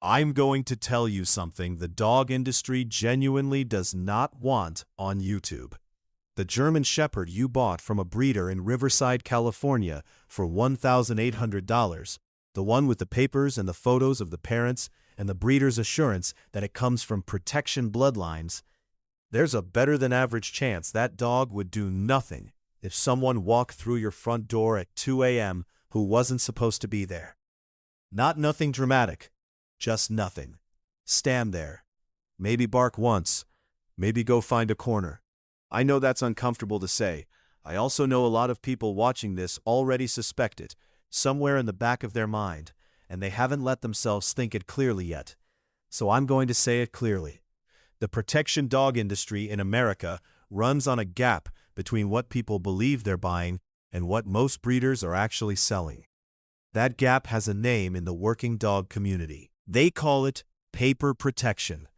I'm going to tell you something the dog industry genuinely does not want on YouTube. The German Shepherd you bought from a breeder in Riverside, California for $1,800, the one with the papers and the photos of the parents and the breeder's assurance that it comes from protection bloodlines, there's a better than average chance that dog would do nothing if someone walked through your front door at 2 a.m. who wasn't supposed to be there. Not nothing dramatic, just nothing. Stand there. Maybe bark once. Maybe go find a corner. I know that's uncomfortable to say. I also know a lot of people watching this already suspect it, somewhere in the back of their mind, and they haven't let themselves think it clearly yet. So I'm going to say it clearly. The protection dog industry in America runs on a gap between what people believe they're buying and what most breeders are actually selling. That gap has a name in the working dog community. They call it paper protection.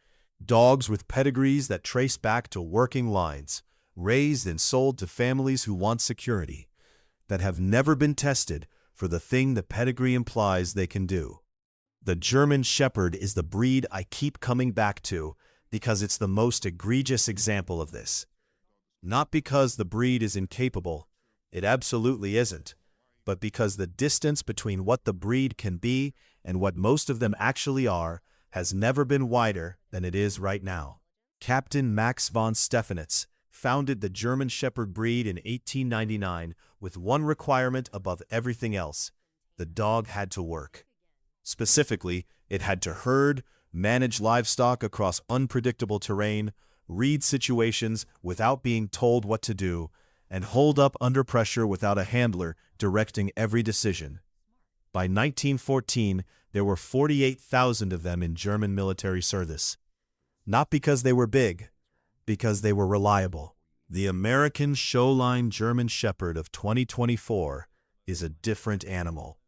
Dogs with pedigrees that trace back to working lines, raised and sold to families who want security, that have never been tested for the thing the pedigree implies they can do. The German Shepherd is the breed I keep coming back to because it's the most egregious example of this. Not because the breed is incapable, it absolutely isn't, but because the distance between what the breed can be and what most of them actually are has never been wider than it is right now. Captain Max von Stephanitz founded the German Shepherd breed in 1899 with one requirement above everything else: the dog had to work. Specifically, it had to herd, manage livestock across unpredictable terrain, read situations without being told what to do, and hold up under pressure without a handler directing every decision. By 1914, there were 48,000 of them in German military service. Not because they were big, because they were reliable. The American showline German Shepherd of 2024 is a different animal.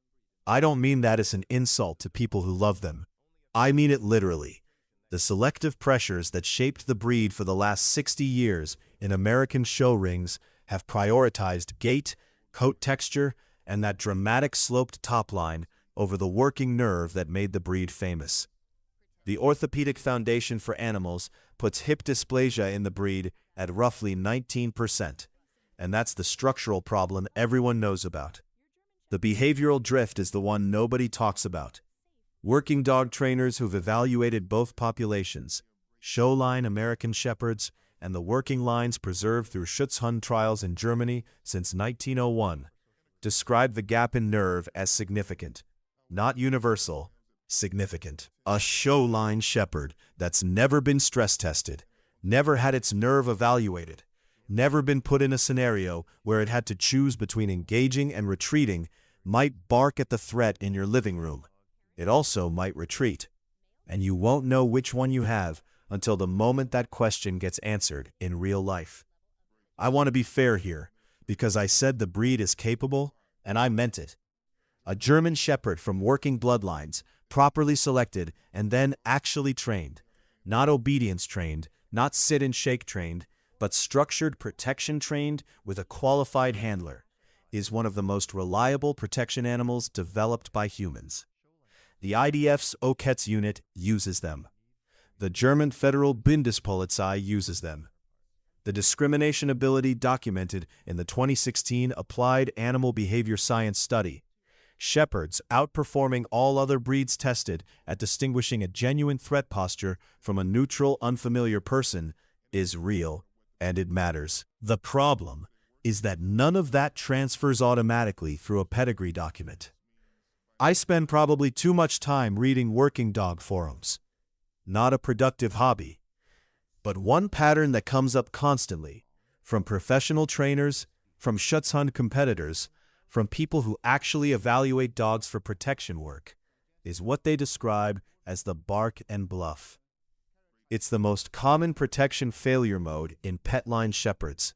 I don't mean that as an insult to people who love them. I mean it literally. The selective pressures that shaped the breed for the last 60 years in American show rings have prioritized gait, coat texture, and that dramatic sloped top line over the working nerve that made the breed famous. The Orthopedic Foundation for Animals puts hip dysplasia in the breed at roughly 19%, and that's the structural problem everyone knows about. The behavioral drift is the one nobody talks about. Working dog trainers who've evaluated both populations, showline American Shepherds and the working lines preserved through Schutzhund trials in Germany since 1901, describe the gap in nerve as significant. Not universal, significant. A showline shepherd that's never been stress tested, never had its nerve evaluated, never been put in a scenario where it had to choose between engaging and retreating might bark at the threat in your living room. It also might retreat, and you won't know which one you have until the moment that question gets answered in real life. I want to be fair here, because I said the breed is capable, and I meant it. A German Shepherd from working bloodlines, properly selected and then actually trained. Not obedience trained, not sit and shake trained, but structured protection trained with a qualified handler, is one of the most reliable protection animals developed by humans. The IDF's Oketz unit uses them. The German Federal Bundespolizei uses them. The discrimination ability documented in the 2016 Applied Animal Behavior Science study, shepherds outperforming all other breeds tested at distinguishing a genuine threat posture from a neutral, unfamiliar person, is real, and it matters. The problem is that none of that transfers automatically through a pedigree document. I spend probably too much time reading working dog forums. Not a productive hobby. But one pattern that comes up constantly, from professional trainers, from Schutzhund competitors, from people who actually evaluate dogs for protection work, is what they describe as the bark and bluff. It's the most common protection failure mode in pet-line shepherds,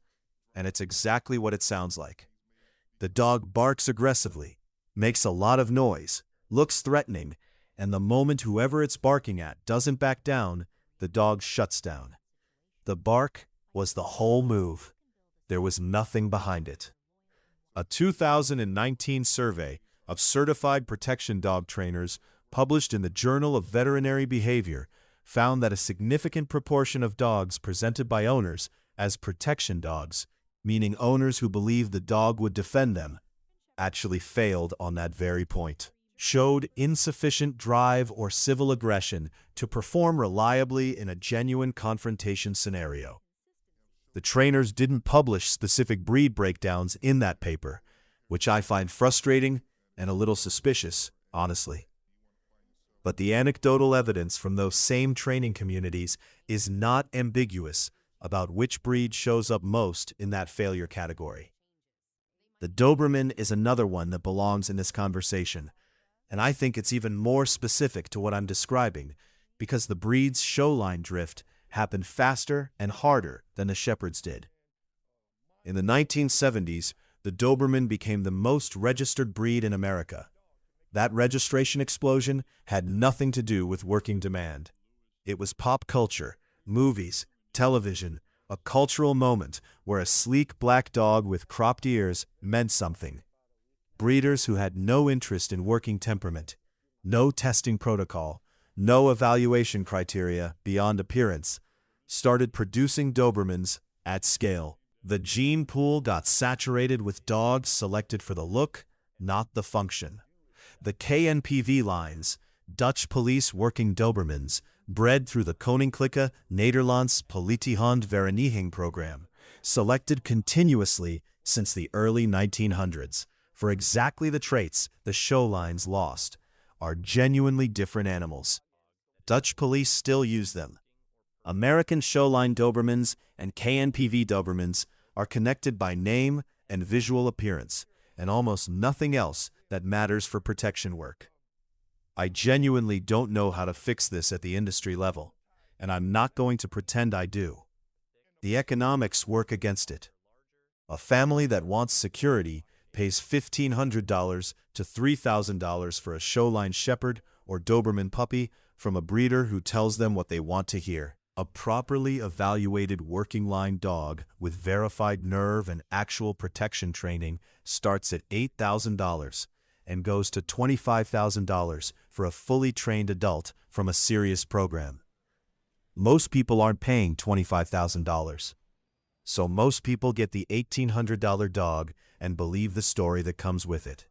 and it's exactly what it sounds like. The dog barks aggressively, makes a lot of noise, looks threatening, and the moment whoever it's barking at doesn't back down, the dog shuts down. The bark was the whole move. There was nothing behind it. A 2019 survey of certified protection dog trainers published in the Journal of Veterinary Behavior, found that a significant proportion of dogs presented by owners as protection dogs, meaning owners who believed the dog would defend them, actually failed on that very point, showed insufficient drive or civil aggression to perform reliably in a genuine confrontation scenario. The trainers didn't publish specific breed breakdowns in that paper, which I find frustrating and a little suspicious, honestly. But the anecdotal evidence from those same training communities is not ambiguous about which breed shows up most in that failure category. The Doberman is another one that belongs in this conversation, and I think it's even more specific to what I'm describing because the breed's showline drift happened faster and harder than the Shepherds did. In the 1970s, the Doberman became the most registered breed in America. That registration explosion had nothing to do with working demand. It was pop culture, movies, television, a cultural moment where a sleek black dog with cropped ears meant something. Breeders who had no interest in working temperament, no testing protocol, no evaluation criteria beyond appearance, started producing Dobermans at scale. The gene pool got saturated with dogs selected for the look, not the function. The KNPV lines, Dutch police working Dobermans, bred through the Koninklijke Nederlandse Politiehond-Vereniging program, selected continuously since the early 1900s for exactly the traits the show lines lost, are genuinely different animals. Dutch police still use them. American showline Dobermans and KNPV Dobermans are connected by name and visual appearance, and almost nothing else that matters for protection work. I genuinely don't know how to fix this at the industry level, and I'm not going to pretend I do. The economics work against it. A family that wants security pays $1,500 to $3,000 for a showline Shepherd or Doberman puppy from a breeder who tells them what they want to hear. A properly evaluated working line dog with verified nerve and actual protection training starts at $8,000 and goes to $25,000 for a fully trained adult from a serious program. Most people aren't paying $25,000. So most people get the $1,800 dog and believe the story that comes with it.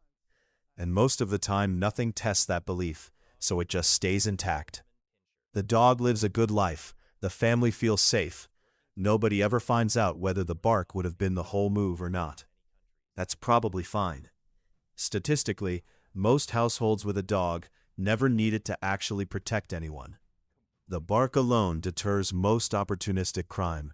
And most of the time nothing tests that belief, so it just stays intact. The dog lives a good life. The family feels safe. Nobody ever finds out whether the bark would have been the whole move or not. That's probably fine. Statistically, most households with a dog never needed to actually protect anyone. The bark alone deters most opportunistic crime.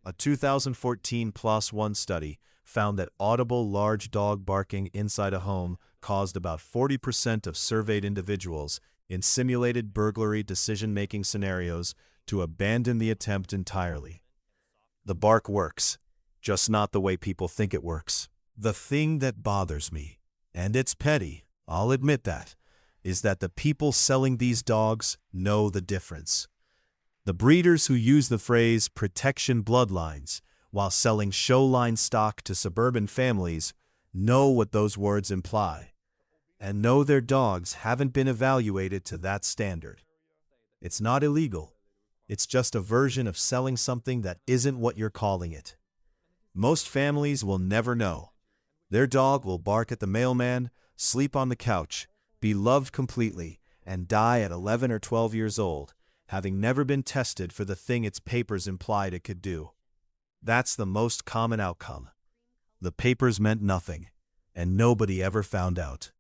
A 2014 PLOS ONE study found that audible large dog barking inside a home caused about 40% of surveyed individuals in simulated burglary decision-making scenarios to abandon the attempt entirely. The bark works, just not the way people think it works. The thing that bothers me, and it's petty, I'll admit that, is that the people selling these dogs know the difference. The breeders who use the phrase protection bloodlines while selling showline stock to suburban families know what those words imply, and know their dogs haven't been evaluated to that standard. It's not illegal. It's just a version of selling something that isn't what you're calling it. Most families will never know. Their dog will bark at the mailman, sleep on the couch, be loved completely, and die at 11 or 12 years old, having never been tested for the thing its papers implied it could do. That's the most common outcome. The papers meant nothing, and nobody ever found out.